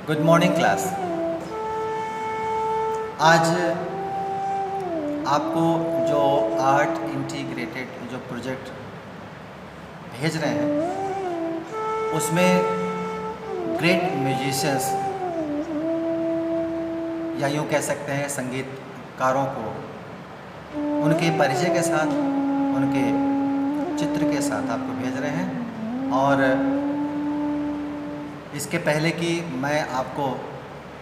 Good morning class. आज आपको जो आर्ट इंटीग्रेटेड जो प्रोजेक्ट भेज रहे हैं उसमें ग्रेट म्यूजिशियंस या यूँ कह सकते हैं संगीतकारों को उनके परिचय के साथ, उनके चित्र के साथ आपको भेज रहे हैं। और इसके पहले कि मैं आपको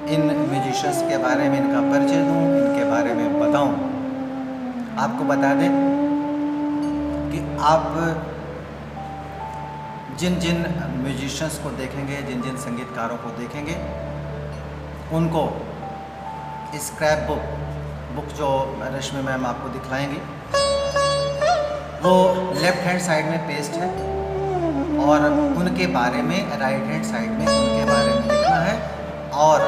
इन म्यूजिशियंस के बारे में इनका परिचय दूं, इनके बारे में बताऊं, आपको बता दें कि आप जिन जिन म्यूजिशियंस को देखेंगे, जिन जिन संगीतकारों को देखेंगे, उनको स्क्रैप बुक जो रश्मि मैम आपको दिखलाएंगी वो लेफ़्ट हैंड साइड में पेस्ट है और उनके बारे में राइट हैंड साइड में उनके बारे में लिखना है और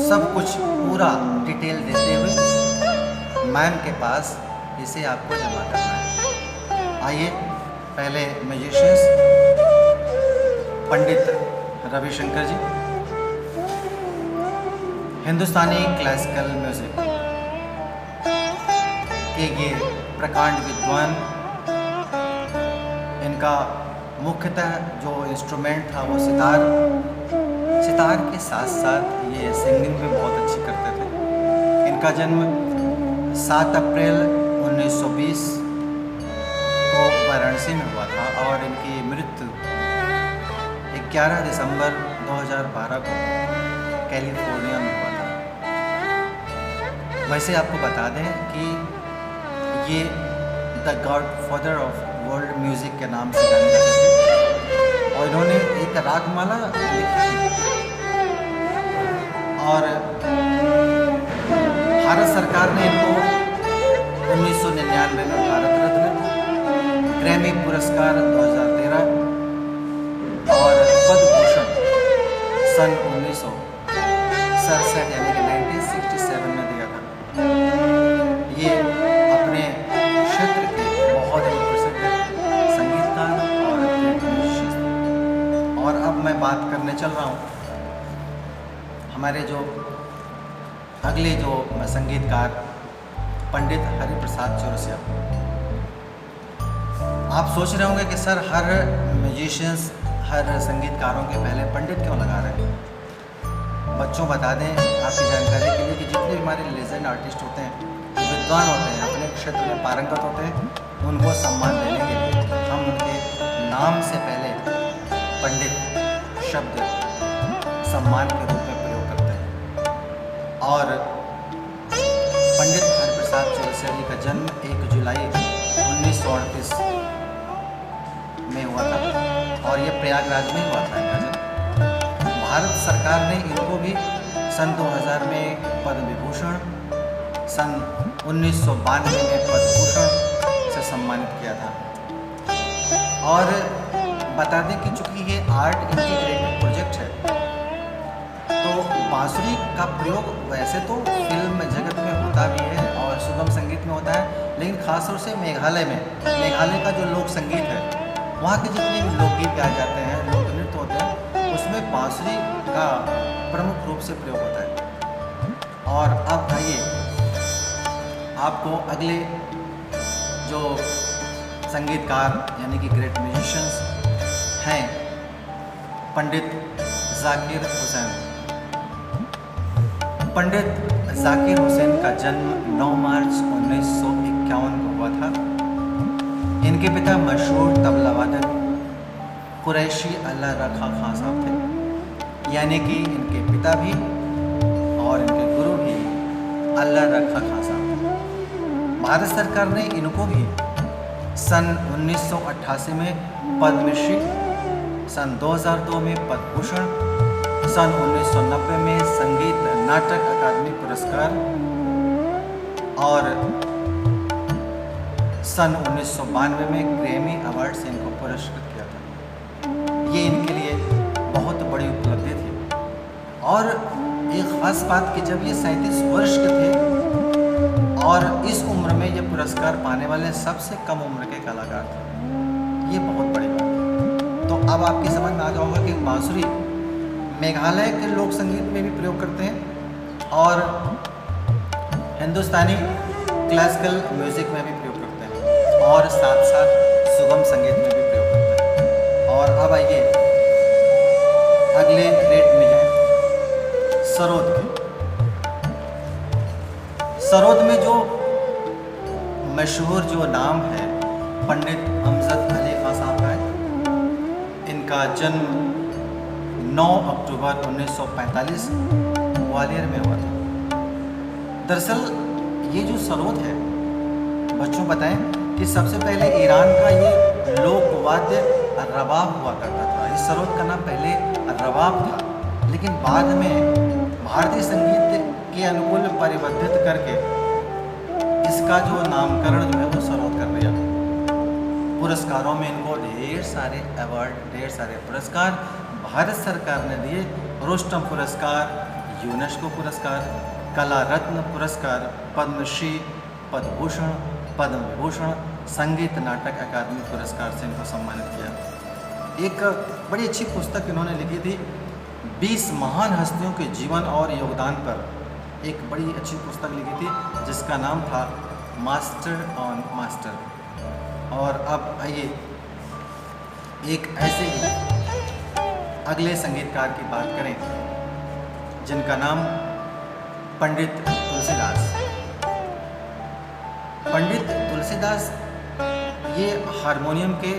सब कुछ पूरा डिटेल देते हुए मैम के पास इसे आपको जमा करना है। आइए पहले म्यूजिशियंस पंडित रविशंकर जी, हिंदुस्तानी क्लासिकल म्यूज़िक के ये प्रकांड विद्वान, इनका मुख्यतः जो इंस्ट्रूमेंट था वो सितार के साथ साथ ये सिंगिंग भी बहुत अच्छी करते थे। इनका जन्म 7 अप्रैल 1920 को वाराणसी में हुआ था और इनकी मृत्यु 11 दिसंबर 2012 को कैलिफोर्निया में हुआ था। वैसे आपको बता दें कि ये the godfather of world music के नाम से जाने जाते थे और इन्होंने एक रागमाला लिखी थी और भारत सरकार ने इनको 1999 में भारत रत्न, ग्रैमी पुरस्कार 2013 और पद्म भूषण सन 1967 यानी कि 1967 में दिया था। ये अपने क्षेत्र के बहुत ही प्रसिद्ध संगीतकार और म्यूजिशियन। और अब मैं बात करने चल रहा हूँ हमारे जो अगले जो संगीतकार पंडित हरिप्रसाद चौरसिया। आप सोच रहे होंगे कि सर हर म्यूजिशियंस, हर संगीतकारों के पहले पंडित क्यों लगा रहे हैं। बच्चों बता दें आपकी जानकारी के लिए कि जितने भी हमारे लेजेंड आर्टिस्ट होते हैं, विद्वान होते हैं, अपने क्षेत्र में पारंगत होते हैं, उनको सम्मान देने के लिए हम उनके नाम से पहले पंडित शब्द सम्मान के रूप में प्रयोग करते हैं। और पंडित हरिप्रसाद चौरसिया जी का जन्म 1 जुलाई 1938 में हुआ था और ये प्रयागराज में हुआ था इनका जन्म। भारत सरकार ने इनको भी सन 2000 में पद्म विभूषण, सन 1992 में पद्म भूषण से सम्मानित किया था। और बता दें कि चूँकि ये आर्ट इंटीग्रेटेड प्रोजेक्ट है तो बांसुरी का प्रयोग वैसे तो फिल्म जगत में होता भी है और सुगम संगीत में होता है, लेकिन खासतौर से मेघालय का जो लोक संगीत है, वहाँ के जितने भी लोकगीत गाए जाते हैं, लोक नृत्य होते हैं, उसमें बांसुरी का प्रमुख रूप से प्रयोग होता है। और अब आइए आपको अगले जो संगीतकार यानी कि ग्रेट म्यूजिशियंस हैं पंडित जाकिर हुसैन। पंडित जाकिर हुसैन का जन्म 9 मार्च 1951 को हुआ था। इनके पिता मशहूर तबला वादक कुरैशी अल्लाह रखा खां साहब थे, यानी कि इनके पिता भी और इनके गुरु भी अल्लाह रखा खां साहब थे। भारत सरकार ने इनको भी सन 1988 में पद्मश्री, सन 2002 में पद्म भूषण, सन 1990 में संगीत नाटक अकादमी पुरस्कार और सन 1992 में ग्रैमी अवार्ड से इनको पुरस्कृत किया था। ये इनके लिए बहुत बड़ी उपलब्धि थी। और एक ख़ास बात कि जब ये 37 वर्ष के थे और इस उम्र में ये पुरस्कार पाने वाले सबसे कम उम्र के कलाकार थे। ये बहुत बड़ी बात है। तो अब आपकी समझ में आ गया होगा कि बांसुरी मेघालय के लोक संगीत में भी प्रयोग करते हैं और हिंदुस्तानी क्लासिकल म्यूज़िक में भी प्रयोग करते हैं और साथ साथ सुगम संगीत में भी प्रयोग करते हैं। और अब आइए अगले ग्रेट म्यूजिक सरोद के। सरोद में जो मशहूर जो नाम है पंडित अमजद अली खां साहब का है। इनका जन्म 9 अक्टूबर 1945 ग्वालियर में हुआ था। दरअसल ये जो सरोद है, बच्चों बताएं कि सबसे पहले ईरान का ये लोकवाद्य रबाब हुआ करता था। इस सरोद का नाम पहले रबाब था, लेकिन बाद में भारतीय संगीत के अनुकूल परिवर्तित करके इसका जो नामकरण जो है वो सरोद कर दिया। पुरस्कारों में इनको ढेर सारे अवार्ड, ढेर सारे पुरस्कार भारत सरकार ने दिए। रोस्टम पुरस्कार, यूनेस्को पुरस्कार, कला रत्न पुरस्कार, पद्मश्री, पद्मभूषण, पद्म विभूषण, संगीत नाटक अकादमी पुरस्कार से इनको सम्मानित किया। एक बड़ी अच्छी पुस्तक इन्होंने लिखी थी 20 महान हस्तियों के जीवन और योगदान पर। एक बड़ी अच्छी पुस्तक लिखी थी जिसका नाम था मास्टर ऑन मास्टर। और अब आइए एक ऐसे ही अगले संगीतकार की बात करें जिनका नाम पंडित तुलसीदास। पंडित तुलसीदास ये हारमोनियम के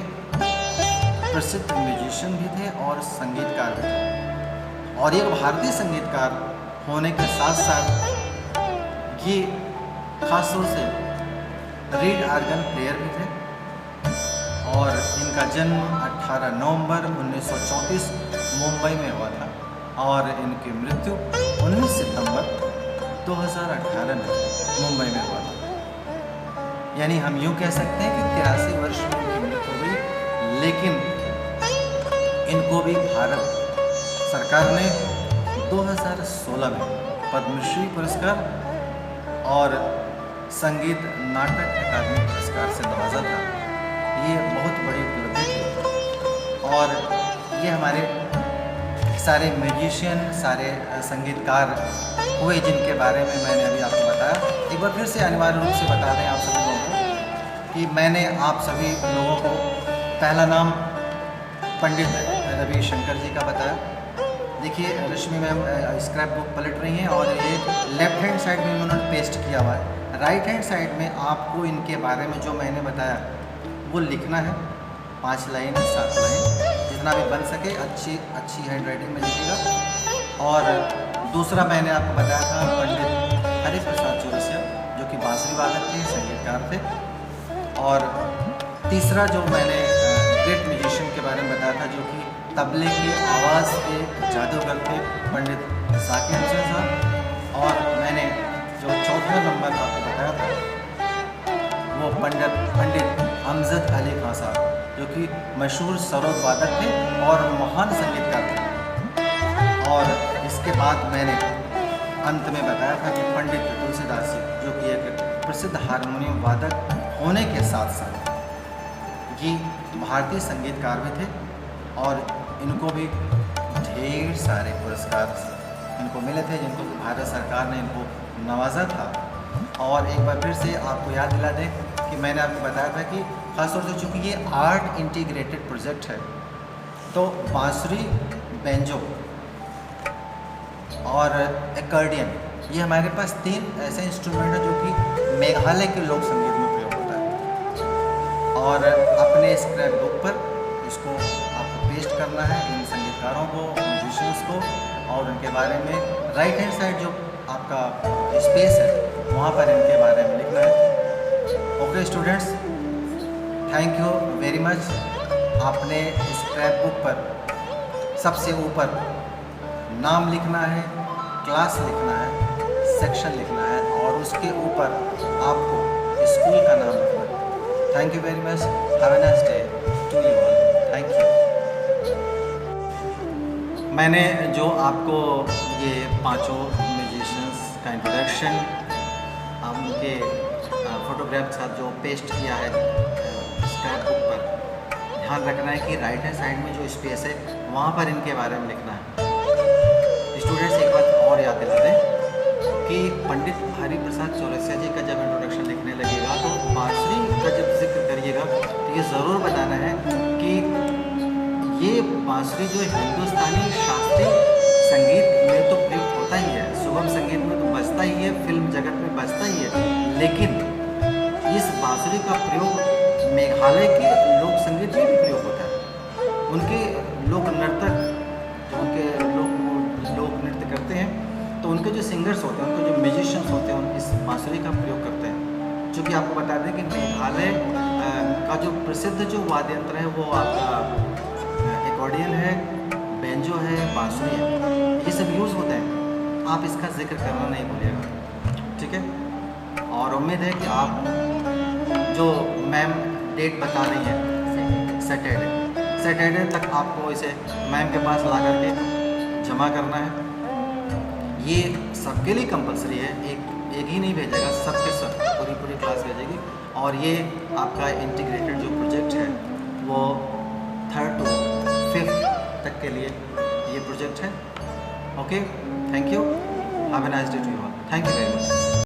प्रसिद्ध म्यूजिशियन भी थे और संगीतकार भी थे। और एक भारतीय संगीतकार होने के साथ साथ ये खास तौर से रीड आर्गन प्लेयर भी थे। और इनका जन्म 18 नवंबर 1934 मुंबई में हुआ था और इनकी मृत्यु 19 सितंबर 2018 में मुंबई में हुआ था। यानी हम यूँ कह सकते हैं कि 83 वर्ष में इनकी मृत्यु हो गई, लेकिन इनको भी भारत सरकार ने 2016 में पद्मश्री पुरस्कार और संगीत नाटक अकादमी पुरस्कार से नवाजा था। ये बहुत बड़ी उपलब्धि थी और ये हमारे सारे म्यूजिशियन, सारे संगीतकार हुए जिनके बारे में मैंने अभी आपको बताया। एक बार फिर से अनिवार्य रूप से बता दें आप सभी लोगों को कि मैंने आप सभी लोगों को पहला नाम पंडित रविशंकर जी का बताया। देखिए रश्मि मैम स्क्रैप बुक पलट रही हैं और ये लेफ्ट हैंड साइड में उन्होंने पेस्ट किया हुआ है। राइट हैंड साइड में आपको इनके बारे में जो मैंने बताया वो लिखना है। 5 लाइन 7 लाइन जितना भी बन सके अच्छी हैंड राइटिंग में लिखिएगा। और दूसरा मैंने आपको बताया था पंडित हरिप्रसाद चौरसिया जो कि बांसुरी वादक थे, संगीतकार थे। और तीसरा जो मैंने ग्रेट म्यूजिशियन के बारे में बताया था जो कि तबले की आवाज़ के जादूगर थे, पंडित ज़ाकिर हुसैन साहब। और मैंने जो चौथा नंबर आपको बताया था वो पंडित अमजद अली खां साहब जो कि मशहूर सरोद वादक थे और महान संगीतकार थे। और इसके बाद मैंने अंत में बताया था कि पंडित तुलसीदास जी जो कि एक प्रसिद्ध हारमोनियम वादक होने के साथ साथ ये भारतीय संगीतकार भी थे और इनको भी ढेर सारे पुरस्कार इनको मिले थे जिनको भारत सरकार ने इनको नवाजा था। और एक बार फिर से आपको याद दिला दें कि मैंने आपको बताया था कि खासतौर से चूँकि ये आर्ट इंटीग्रेटेड प्रोजेक्ट है तो बांसुरी, बेंजो और एकॉर्डियन ये हमारे पास 3 ऐसे इंस्ट्रूमेंट हैं जो कि मेघालय के लोक संगीत में प्रयोग होता है। और अपने स्क्रैप बुक पर इसको आपको पेस्ट करना है इन संगीतकारों को, म्यूजिशियंस को और उनके बारे में राइट हैंड साइड जो आपका स्पेस है वहाँ पर इनके बारे में लिखना है। Okay students, thank you very much. आपने स्क्रैप बुक पर सबसे ऊपर नाम लिखना है, क्लास लिखना है, सेक्शन लिखना है और उसके ऊपर आपको स्कूल का नाम लिखना है। Thank you very much. Have a nice day to you all. Thank you. मैंने जो आपको ये 5 म्यूजिशियंस का इंट्रोडक्शन, उनके फोटोग्राफ के साथ जो पेस्ट किया है स्क्रैप बुक पर, ध्यान रखना है कि राइट हैंड साइड में जो स्पेस है वहाँ पर इनके बारे में लिखना है। स्टूडेंट्स एक बात और याद दिला दें कि पंडित हरिप्रसाद चौरसिया जी का जब इंट्रोडक्शन लिखने लगेगा तो बांसुरी का जब जिक्र करिएगा तो ये ज़रूर बताना है कि ये बांसुरी जो हिंदुस्तानी शास्त्रीय संगीत में तो प्रयुक्त होता ही है, सुगम संगीत में तो बजता ही है, फिल्म जगत में बजता ही है, लेकिन इस बांसुरी का प्रयोग मेघालय के लोक संगीत में भी प्रयोग होता है। उनके लोक नर्तक जो उनके लोक नृत्य करते हैं तो उनके जो सिंगर्स होते हैं, उनके जो म्यूजिशियंस होते हैं, इस बांसुरी का प्रयोग करते हैं। चूँकि आपको बता दें कि मेघालय का जो प्रसिद्ध जो वाद्य यंत्र है वो आपका एकॉर्डियन है, बेंजो है, बांसुरी है, ये सब यूज़ होते हैं। आप इसका जिक्र करना नहीं भूलिएगा, ठीक है। और उम्मीद है कि आप जो मैम डेट बता रही हैं सैटरडे तक आपको इसे मैम के पास ला करके जमा करना है। ये सबके लिए कंपलसरी है, एक ही नहीं भेजेगा, सबके सब पूरी क्लास भेजेगी। और ये आपका इंटीग्रेटेड जो प्रोजेक्ट है वो 3rd to 5th तक के लिए ये प्रोजेक्ट है। Okay, thank you, have a nice day to you all, thank you very much.